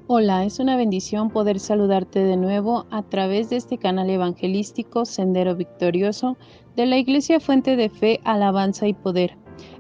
Hola, es una bendición poder saludarte de nuevo a través de este canal evangelístico Sendero Victorioso de la Iglesia Fuente de Fe, Alabanza y Poder.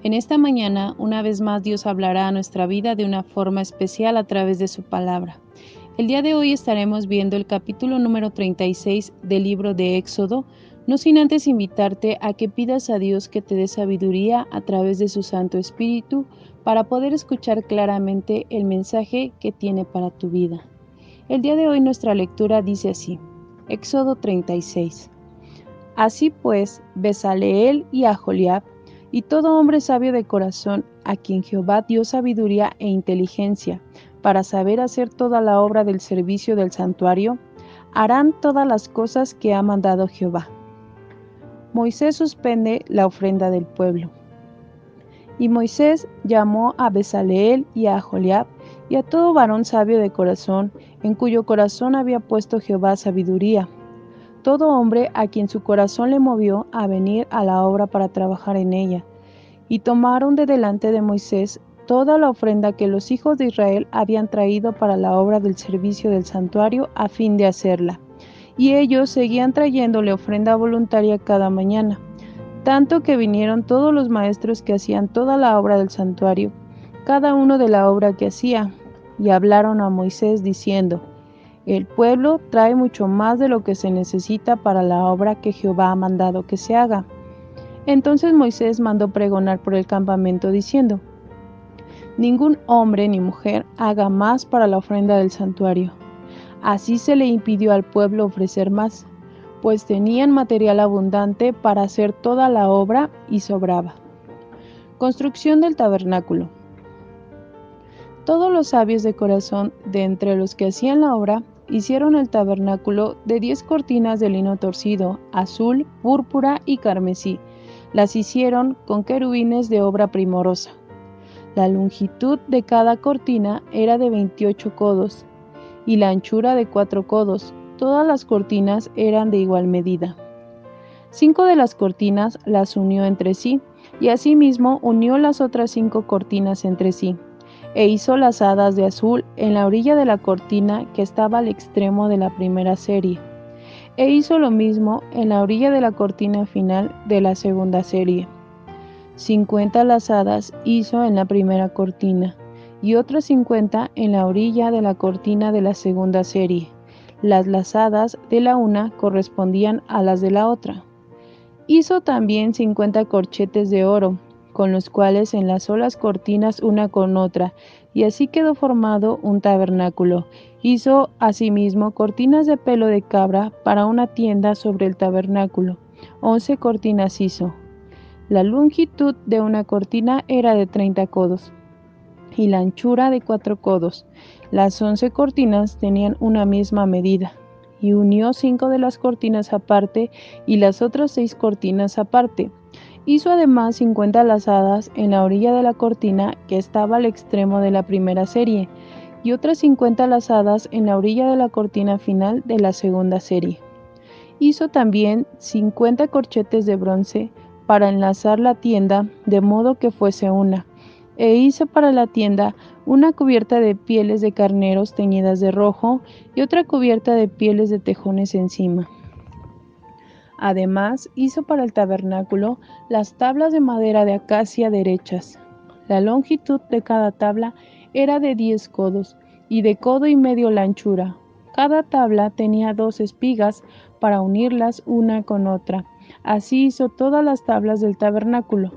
En esta mañana, una vez más, Dios hablará a nuestra vida de una forma especial a través de su palabra. El día de hoy estaremos viendo el capítulo número 36 del libro de Éxodo, no sin antes invitarte a que pidas a Dios que te dé sabiduría a través de su Santo Espíritu para poder escuchar claramente el mensaje que tiene para tu vida. El día de hoy nuestra lectura dice así, Éxodo 36. Así pues, Bezaleel y Aholiab, y todo hombre sabio de corazón, a quien Jehová dio sabiduría e inteligencia, para saber hacer toda la obra del servicio del santuario, harán todas las cosas que ha mandado Jehová. Moisés suspende la ofrenda del pueblo. Y Moisés llamó a Bezaleel y a Aholiab y a todo varón sabio de corazón, en cuyo corazón había puesto Jehová sabiduría, todo hombre a quien su corazón le movió a venir a la obra para trabajar en ella. Y tomaron de delante de Moisés toda la ofrenda que los hijos de Israel habían traído para la obra del servicio del santuario a fin de hacerla. Y ellos seguían trayéndole ofrenda voluntaria cada mañana, tanto que vinieron todos los maestros que hacían toda la obra del santuario, cada uno de la obra que hacía, y hablaron a Moisés diciendo, el pueblo trae mucho más de lo que se necesita para la obra que Jehová ha mandado que se haga. Entonces Moisés mandó pregonar por el campamento diciendo, ningún hombre ni mujer haga más para la ofrenda del santuario. Así se le impidió al pueblo ofrecer más, pues tenían material abundante para hacer toda la obra y sobraba. Construcción del tabernáculo. Todos los sabios de corazón de entre los que hacían la obra hicieron el tabernáculo de 10 cortinas de lino torcido, azul, púrpura y carmesí. Las hicieron con querubines de obra primorosa. La longitud de cada cortina era de 28 codos y la anchura de 4 codos. Todas las cortinas eran de igual medida. 5 de las cortinas las unió entre sí, y asimismo unió las otras 5 cortinas entre sí, e hizo lazadas de azul en la orilla de la cortina que estaba al extremo de la primera serie, e hizo lo mismo en la orilla de la cortina final de la segunda serie. 50 lazadas hizo en la primera cortina, y otras 50 en la orilla de la cortina de la segunda serie. Las lazadas de la una correspondían a las de la otra. Hizo también 50 corchetes de oro, con los cuales enlazó las cortinas una con otra, y así quedó formado un tabernáculo. Hizo asimismo cortinas de pelo de cabra para una tienda sobre el tabernáculo. 11 cortinas hizo. La longitud de una cortina era de 30 codos, y la anchura de 4 codos. Las 11 cortinas tenían una misma medida. Y unió 5 de las cortinas aparte y las otras 6 cortinas aparte. Hizo además 50 lazadas en la orilla de la cortina que estaba al extremo de la primera serie, y otras 50 lazadas en la orilla de la cortina final de la segunda serie. Hizo también 50 corchetes de bronce para enlazar la tienda de modo que fuese una, e hizo para la tienda una cubierta de pieles de carneros teñidas de rojo y otra cubierta de pieles de tejones encima. Además, hizo para el tabernáculo las tablas de madera de acacia derechas. La longitud de cada tabla era de 10 codos, y de codo y medio la anchura. Cada tabla tenía 2 espigas para unirlas una con otra. Así hizo todas las tablas del tabernáculo.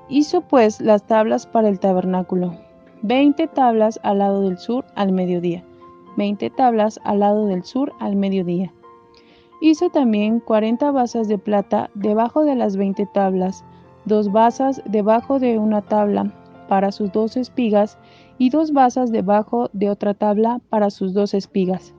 Hizo pues las tablas para el tabernáculo, 20 tablas al lado del sur al mediodía, 20 tablas al lado del sur al mediodía. Hizo también 40 basas de plata debajo de las 20 tablas, 2 basas debajo de una tabla para sus 2 espigas y 2 basas debajo de otra tabla para sus 2 espigas.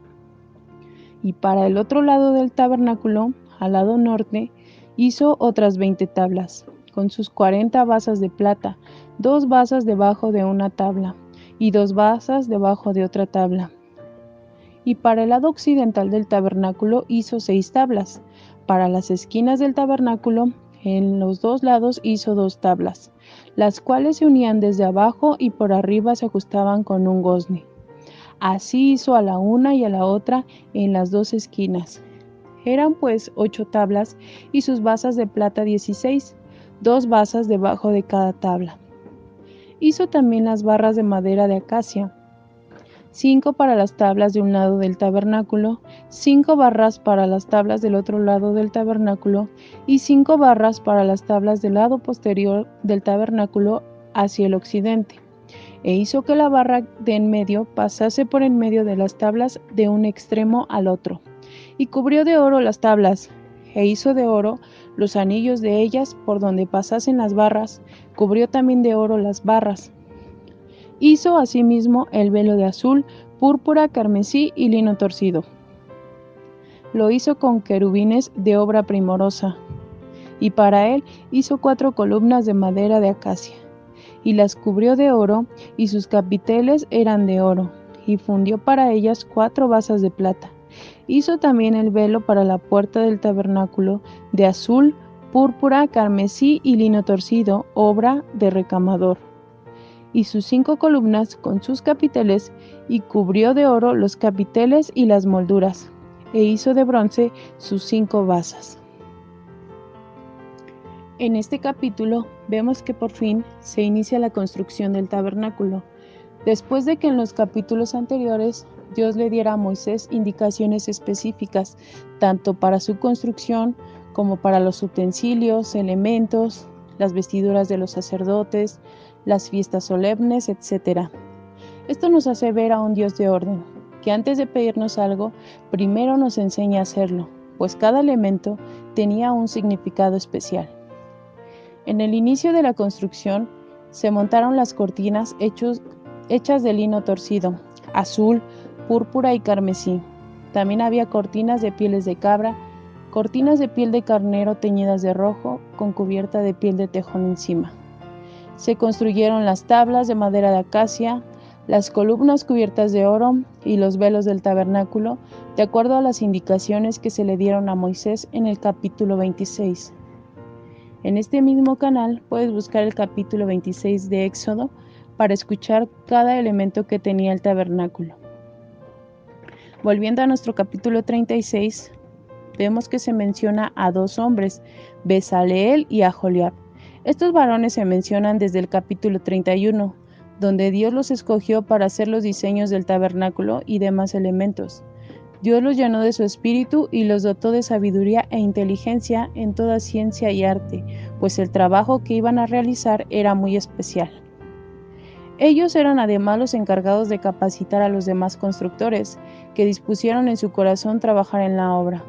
Y para el otro lado del tabernáculo, al lado norte, hizo otras 20 tablas, con sus 40 basas de plata, 2 basas debajo de una tabla y 2 basas debajo de otra tabla. Y para el lado occidental del tabernáculo hizo 6 tablas. Para las esquinas del tabernáculo, en los 2 lados hizo 2 tablas, las cuales se unían desde abajo y por arriba se ajustaban con un gozne. Así hizo a la una y a la otra en las 2 esquinas. Eran pues 8 tablas y sus basas de plata 16, 2 basas debajo de cada tabla. Hizo también las barras de madera de acacia, 5 para las tablas de un lado del tabernáculo, 5 barras para las tablas del otro lado del tabernáculo y 5 barras para las tablas del lado posterior del tabernáculo hacia el occidente. E hizo que la barra de en medio pasase por en medio de las tablas de un extremo al otro. Y cubrió de oro las tablas, e hizo de oro los anillos de ellas por donde pasasen las barras, cubrió también de oro las barras. Hizo asimismo el velo de azul, púrpura, carmesí y lino torcido. Lo hizo con querubines de obra primorosa, y para él hizo 4 columnas de madera de acacia, y las cubrió de oro, y sus capiteles eran de oro, y fundió para ellas 4 basas de plata. Hizo también el velo para la puerta del tabernáculo de azul, púrpura, carmesí y lino torcido, obra de recamador, y sus 5 columnas con sus capiteles, y cubrió de oro los capiteles y las molduras, e hizo de bronce sus 5 basas. En este capítulo vemos que por fin se inicia la construcción del tabernáculo, después de que en los capítulos anteriores Dios le diera a Moisés indicaciones específicas, tanto para su construcción como para los utensilios, elementos, las vestiduras de los sacerdotes, las fiestas solemnes, etc. Esto nos hace ver a un Dios de orden, que antes de pedirnos algo, primero nos enseña a hacerlo, pues cada elemento tenía un significado especial. En el inicio de la construcción se montaron las cortinas hechas de lino torcido, azul, púrpura y carmesí. También había cortinas de pieles de cabra, cortinas de piel de carnero teñidas de rojo, con cubierta de piel de tejón encima. Se construyeron las tablas de madera de acacia, las columnas cubiertas de oro y los velos del tabernáculo, de acuerdo a las indicaciones que se le dieron a Moisés en el capítulo 26. En este mismo canal puedes buscar el capítulo 26 de Éxodo para escuchar cada elemento que tenía el tabernáculo. Volviendo a nuestro capítulo 36, vemos que se menciona a 2 hombres, Bezaleel y Aholiab. Estos varones se mencionan desde el capítulo 31, donde Dios los escogió para hacer los diseños del tabernáculo y demás elementos. Dios los llenó de su espíritu y los dotó de sabiduría e inteligencia en toda ciencia y arte, pues el trabajo que iban a realizar era muy especial. Ellos eran además los encargados de capacitar a los demás constructores, que dispusieron en su corazón trabajar en la obra.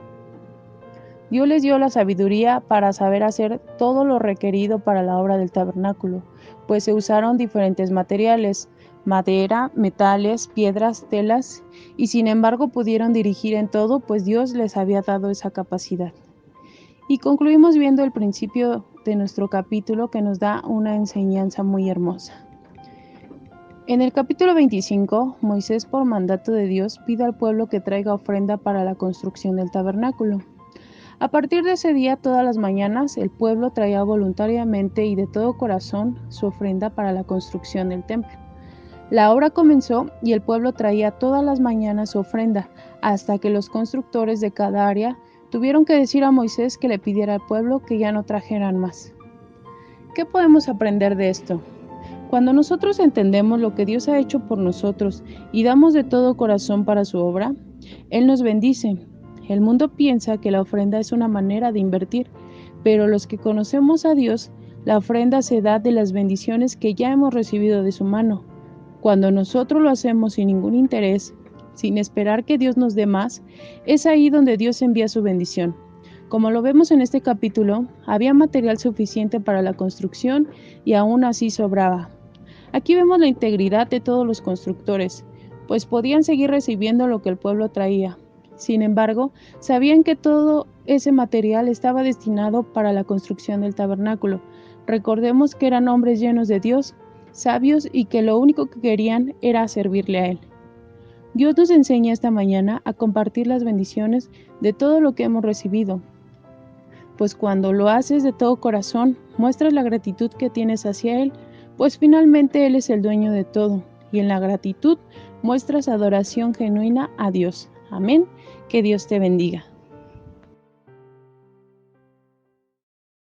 Dios les dio la sabiduría para saber hacer todo lo requerido para la obra del tabernáculo, pues se usaron diferentes materiales, madera, metales, piedras, telas, y sin embargo pudieron dirigir en todo, pues Dios les había dado esa capacidad. Y concluimos viendo el principio de nuestro capítulo, que nos da una enseñanza muy hermosa. En el capítulo 25, Moisés, por mandato de Dios, pide al pueblo que traiga ofrenda para la construcción del tabernáculo. A partir de ese día, todas las mañanas, el pueblo traía voluntariamente y de todo corazón su ofrenda para la construcción del templo. La obra comenzó y el pueblo traía todas las mañanas su ofrenda, hasta que los constructores de cada área tuvieron que decir a Moisés que le pidiera al pueblo que ya no trajeran más. ¿Qué podemos aprender de esto? Cuando nosotros entendemos lo que Dios ha hecho por nosotros y damos de todo corazón para su obra, Él nos bendice. El mundo piensa que la ofrenda es una manera de invertir, pero los que conocemos a Dios, la ofrenda se da de las bendiciones que ya hemos recibido de su mano. Cuando nosotros lo hacemos sin ningún interés, sin esperar que Dios nos dé más, es ahí donde Dios envía su bendición. Como lo vemos en este capítulo, había material suficiente para la construcción y aún así sobraba. Aquí vemos la integridad de todos los constructores, pues podían seguir recibiendo lo que el pueblo traía. Sin embargo, sabían que todo ese material estaba destinado para la construcción del tabernáculo. Recordemos que eran hombres llenos de Dios, sabios, y que lo único que querían era servirle a Él. Dios nos enseña esta mañana a compartir las bendiciones de todo lo que hemos recibido, pues cuando lo haces de todo corazón, muestras la gratitud que tienes hacia Él, pues finalmente Él es el dueño de todo, y en la gratitud muestras adoración genuina a Dios. Amén. Que Dios te bendiga.